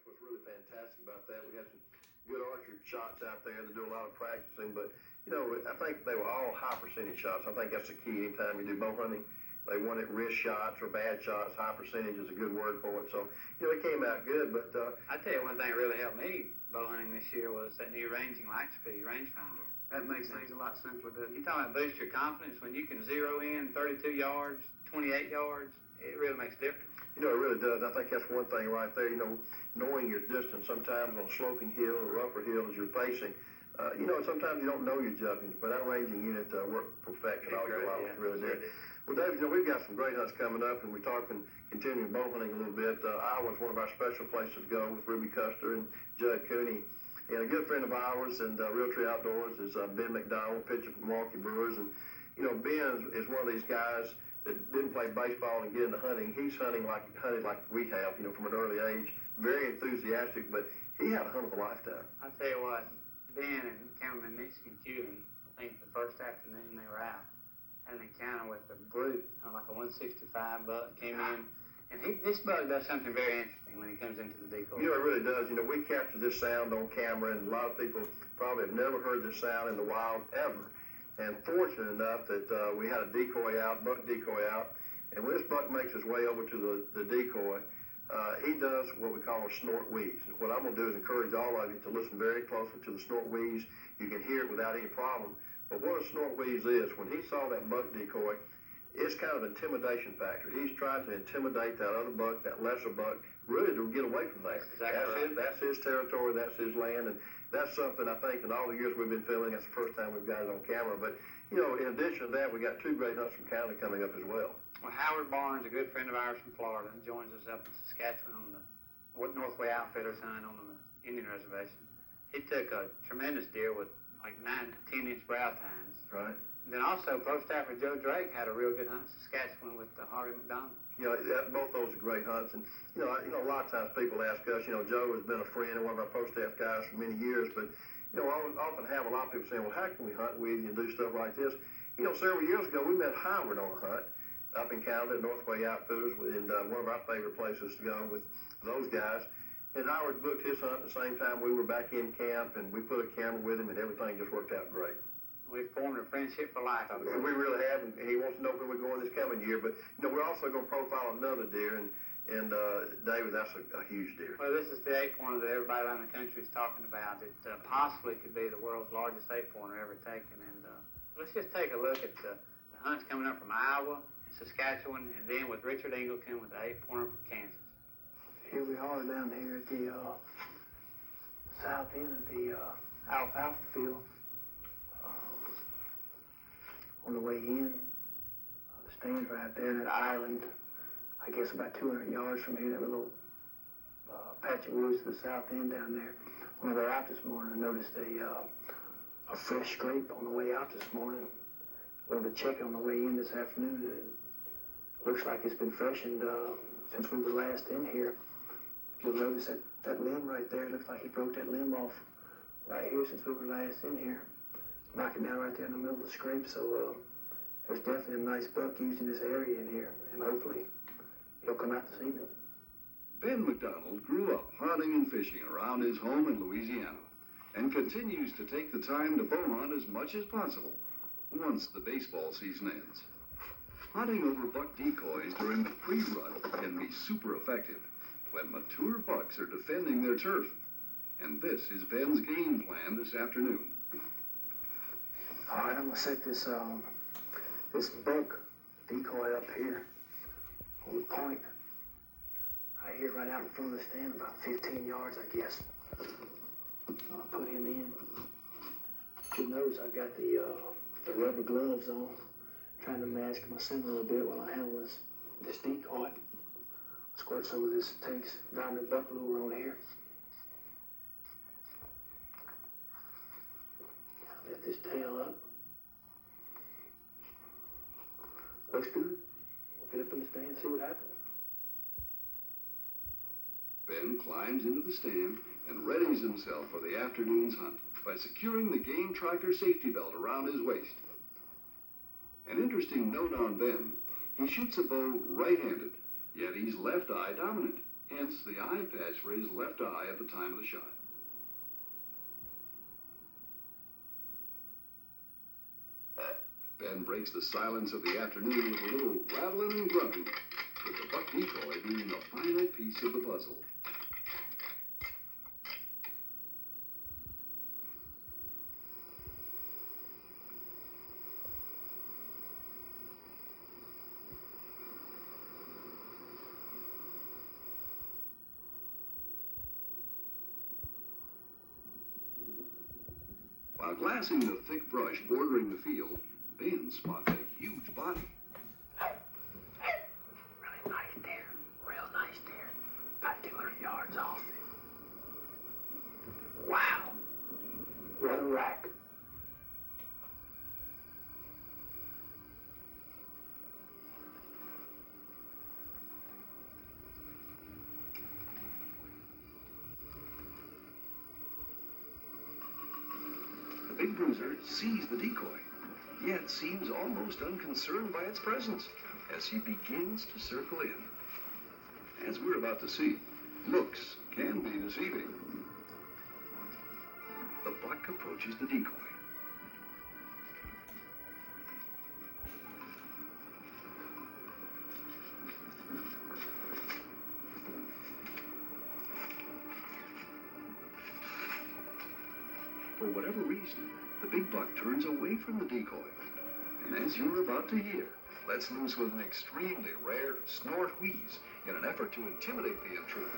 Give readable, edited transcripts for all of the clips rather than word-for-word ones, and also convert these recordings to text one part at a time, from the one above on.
what's really fantastic about that. We had some good archery shots out there to do a lot of practicing, but I think they were all high percentage shots. I think that's the key anytime you do bow hunting. They wanted wrist shots or bad shots. High percentage is a good word for it. So, it came out good. But I tell you, one thing that really helped me bow hunting this year was that new ranging light speed rangefinder. That makes things a lot simpler, doesn't it? You're talking about boost your confidence when you can zero in 32 yards, 28 yards. It really makes a difference. It really does. I think that's one thing right there. Knowing your distance sometimes on a sloping hill or upper hill as you're facing. Sometimes you don't know your judgment, but that ranging unit worked perfection all year long. It really did. Well, Dave, we've got some great hunts coming up, and we're talking continuing bow hunting a little bit. Iowa's one of our special places to go with Ruby Custer and Judd Cooney. And a good friend of ours and Realtree Outdoors is Ben McDonald, pitcher from Milwaukee Brewers. And, Ben is one of these guys that didn't play baseball and get into hunting. He's hunted like we have, from an early age. Very enthusiastic, but he had a hunt of a lifetime. I'll tell you what, Ben and cameraman Mexican Cuban, I think the first afternoon they were out, had an encounter with a brute, like a 165 buck, came in, and this buck does something very interesting when he comes into the decoy. It really does. We capture this sound on camera, and a lot of people probably have never heard this sound in the wild ever. And fortunate enough that we had a buck decoy out, and when this buck makes his way over to the decoy, he does what we call a snort wheeze. And what I'm going to do is encourage all of you to listen very closely to the snort wheeze. You can hear it without any problem. But what a snort wheeze is, when he saw that buck decoy, it's kind of an intimidation factor. He's trying to intimidate that other buck, that lesser buck, really to get away from there. That's his territory, that's his land, and that's something I think in all the years we've been filming, that's the first time we've got it on camera. But, in addition to that, we got two great hunts from Canada coming up as well. Well, Howard Barnes, a good friend of ours from Florida, joins us up in Saskatchewan on the Northway Outfitters hunt on the Indian Reservation. He took a tremendous deer with like 9 to 10 inch brow tines. Right. And then also Pro Staffer Joe Drake had a real good hunt in Saskatchewan with Harvey McDonald. Both those are great hunts. And, a lot of times people ask us, Joe has been a friend and one of our Pro Staff guys for many years, but, I often have a lot of people saying, well, how can we hunt with you and do stuff like this? Several years ago, we met Howard on a hunt up in Canada at Northway Outfitters, and one of our favorite places to go with those guys. And Howard booked his hunt at the same time we were back in camp, and we put a camera with him, and everything just worked out great. We've formed a friendship for life. We really have, and he wants to know where we're going this coming year. But, we're also going to profile another deer, and David, that's a huge deer. Well, this is the 8-pointer that everybody around the country is talking about. It possibly could be the world's largest 8-pointer ever taken. And let's just take a look at the hunts coming up from Iowa and Saskatchewan, and then with Richard Ingleton with the 8-pointer from Kansas. Here we are down here at the south end of the alfalfa field. On the way in, the stand's right there, that island, I guess about 200 yards from here, that little patch of woods to the south end down there. When I got out this morning, I noticed a fresh scrape on the way out this morning. I wanted to check on the way in this afternoon. It looks like it's been freshened since we were last in here. You'll notice that limb right there. It looks like he broke that limb off right here since we were last in here. Knocked it down right there in the middle of the scrape. So there's definitely a nice buck using this area in here, and hopefully he'll come out this evening. Ben McDonald grew up hunting and fishing around his home in Louisiana and continues to take the time to bow hunt as much as possible once the baseball season ends. Hunting over buck decoys during the pre-rut can be super effective when mature bucks are defending their turf. And this is Ben's game plan this afternoon. All right, I'm gonna set this buck decoy up here on the point, right here, right out in front of the stand, about 15 yards, I guess. I'll put him in. You'll notice I've got the rubber gloves on, trying to mask my scent a little bit while I handle this decoy. Squirt some of this Tank's diamond buck lure on here. Lift this tail up. Looks good. We'll get up in the stand and see what happens. Ben climbs into the stand and readies himself for the afternoon's hunt by securing the game tracker safety belt around his waist. An interesting note on Ben, he shoots a bow right-handed, yet he's left eye dominant. hence the eye patch for his left eye at the time of the shot. Ben breaks the silence of the afternoon with a little rattling and grunting, with the buck decoy being the final piece of the puzzle. While glassing the thick brush bordering the field, Ben spots a huge body. Really nice deer. Real nice deer. About 200 yards off. Wow. What a rack. The big bruiser sees the decoy, yet seems almost unconcerned by its presence as he begins to circle in. As we're about to see, looks can be deceiving. The buck approaches the decoy. For whatever reason, the big buck turns away from the decoy. And as you're about to hear, lets loose with an extremely rare snort wheeze in an effort to intimidate the intruder.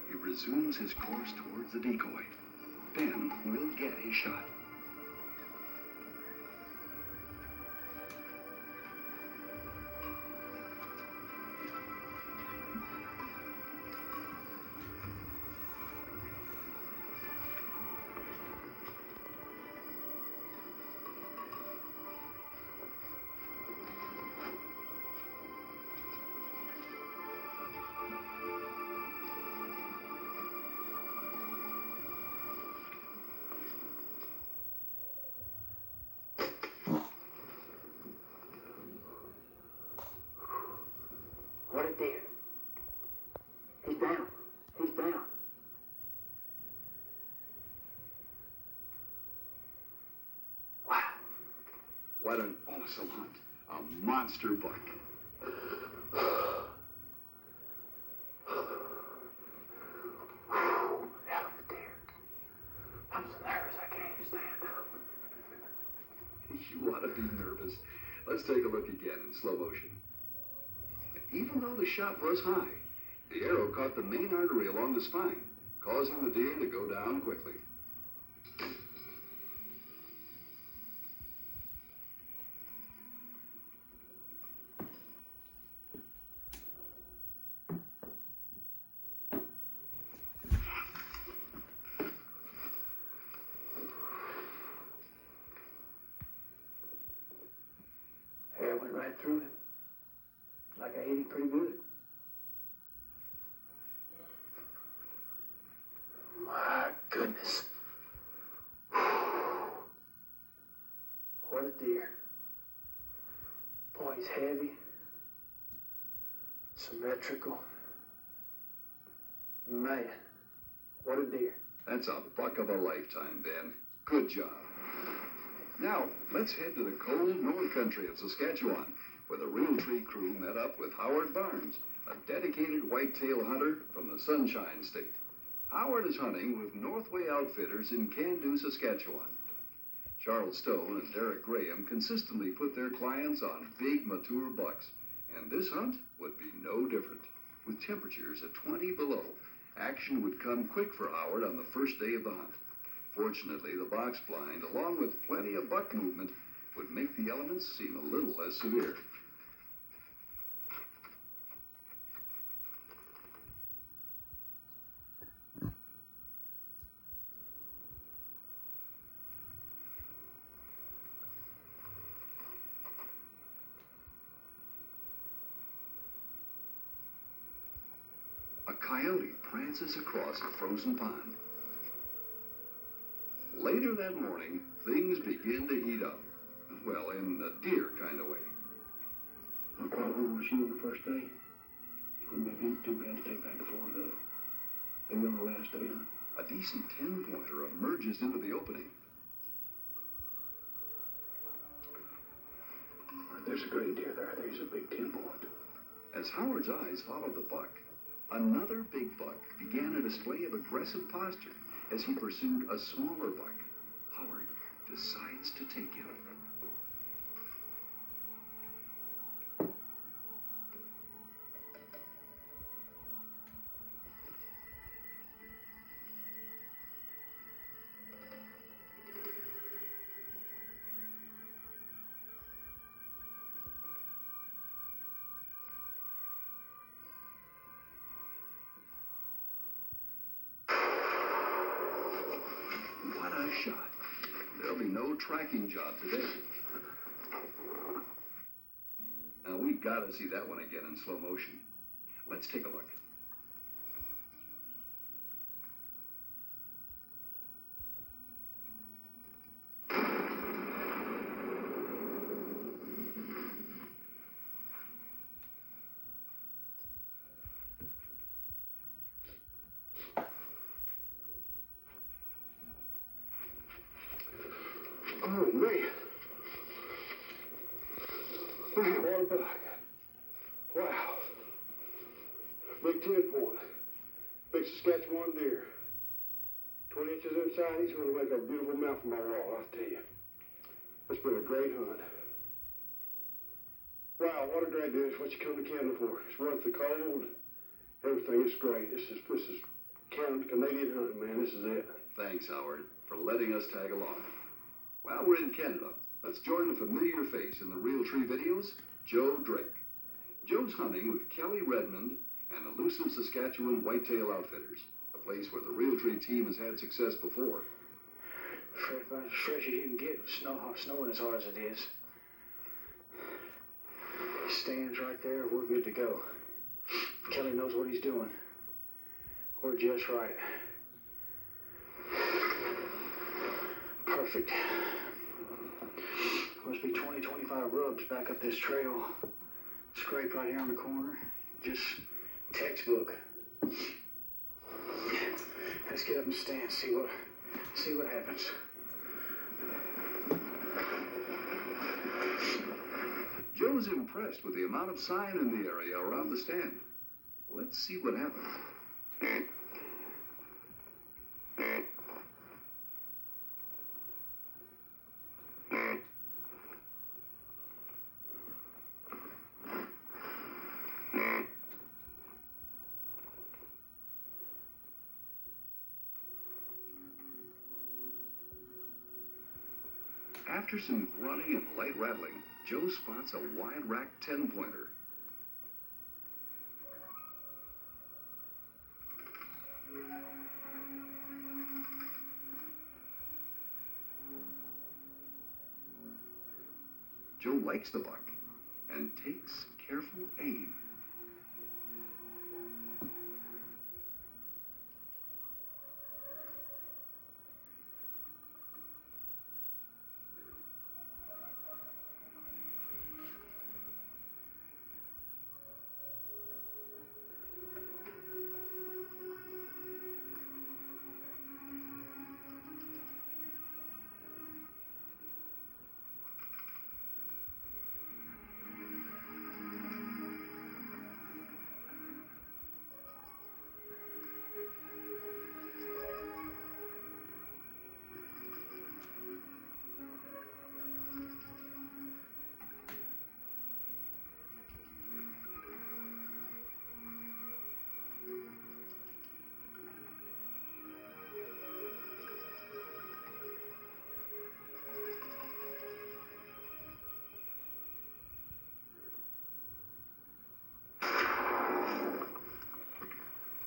He resumes his course towards the decoy. Ben will get his shot. What a deer. He's down. He's down. Wow. What an awesome hunt. A monster buck. Hell of a deer. I'm so nervous I can't even stand up. You ought to be nervous. Let's take a look again in slow motion. Even though the shot was high, the arrow caught the main artery along the spine, causing the deer to go down quickly. Hair went right through him. Like I hit him pretty good. My goodness. What a deer. Boy, he's heavy. Symmetrical. Man, what a deer. That's a buck of a lifetime, Ben. Good job. Now, let's head to the cold north country of Saskatchewan, where the Realtree crew met up with Howard Barnes, a dedicated whitetail hunter from the Sunshine State. Howard is hunting with Northway Outfitters in Candu, Saskatchewan. Charles Stone and Derek Graham consistently put their clients on big, mature bucks, and this hunt would be no different. With temperatures at 20 below, action would come quick for Howard on the first day of the hunt. Fortunately, the box blind, along with plenty of buck movement, would make the elements seem a little less severe. a coyote prances across a frozen pond. Later that morning, things begin to heat up. Well, in a deer kind of way. What was you on the first day? It wouldn't be too bad to take back to Florida, though. Maybe on the last day, huh? A decent 10-pointer emerges into the opening. There's a great deer there. There's a big 10-point. As Howard's eyes followed the buck, another big buck began a display of aggressive posture as he pursued a smaller buck. Howard decides to take him. What a shot. There'll be no tracking job today. Now, we gotta see that one again in slow motion. Let's take a look. Oh, man. What a buck. Wow. Big 10-point. Big Saskatchewan deer. 20 inches inside, he's going to make a beautiful mount for my wall, I'll tell you. It's been a great hunt. Wow, what a great day. It's what you come to Canada for. It's worth the cold. Everything is great. This is Canadian hunting, man. This is it. Thanks, Howard, for letting us tag along. While we're in Canada, let's join a familiar face in the Realtree videos, Joe Drake. Joe's hunting with Kelly Redmond and elusive Saskatchewan Whitetail Outfitters, a place where the Realtree team has had success before. About as fresh as you can get, snowing as hard as it is. Stands right there, we're good to go. Kelly knows what he's doing. We're just right. Perfect. Must be 20, 25 rubs back up this trail. Scrape right here on the corner. Just textbook. Let's get up and stand, see what happens. Joe's impressed with the amount of sign in the area around the stand. Let's see what happens. After some grunting and light rattling, Joe spots a wide rack 10-pointer. Joe likes the buck and takes careful aim.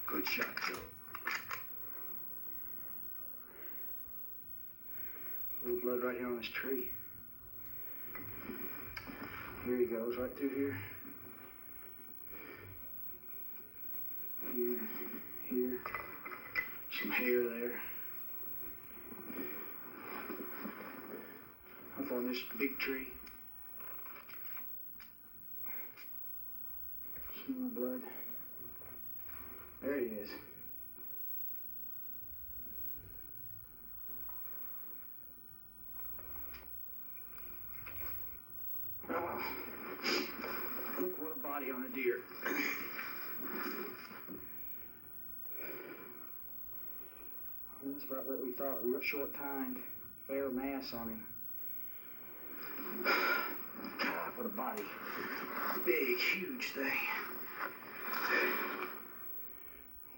Good shot, Joe. A little blood right here on this tree. Here he goes, right through here. Here. here, some hair there. Up on this big tree. Some more blood. There he is. Oh, look, what a body on a deer. That's about what we thought. Real short tined, fair mass on him. God, what a body. Big, huge thing.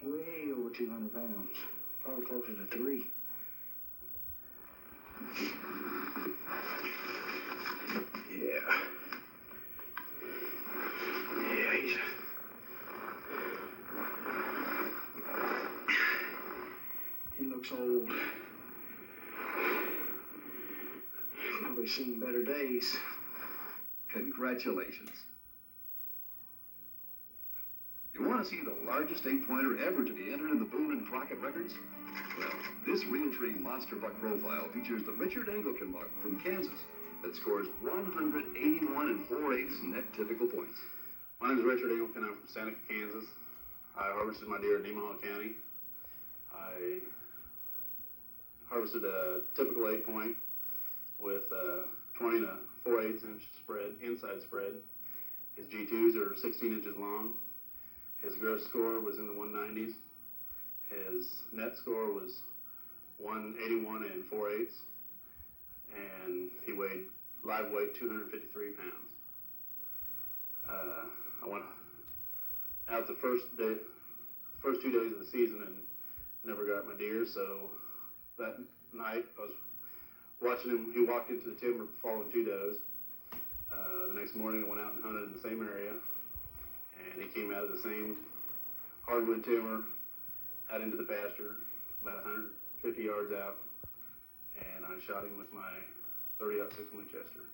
Way over 200 pounds. Probably closer to 3. Yeah. Yeah, he looks old. Probably seen better days. Congratulations. You want to see the largest 8-pointer ever to be entered in the Boone and Crockett records? Well, this Realtree Monster Buck profile features the Richard Angleton buck from Kansas that scores 181 4/8 net typical points. My name is Richard Angleton. I'm from Seneca, Kansas. I harvested my deer in Nemaha County. I harvested a typical 8-point with 20 to 4/8 inch spread, inside spread. His G2s are 16 inches long. His gross score was in the 190s. His net score was 181 4/8, and he weighed live weight 253 pounds. I went out the first 2 days of the season and never got my deer, so that night I was watching him. He walked into the timber following 2 does. The next morning I went out and hunted in the same area, and he came out of the same hardwood timber out into the pasture about 150 yards out, and I shot him with my .30-06 Winchester.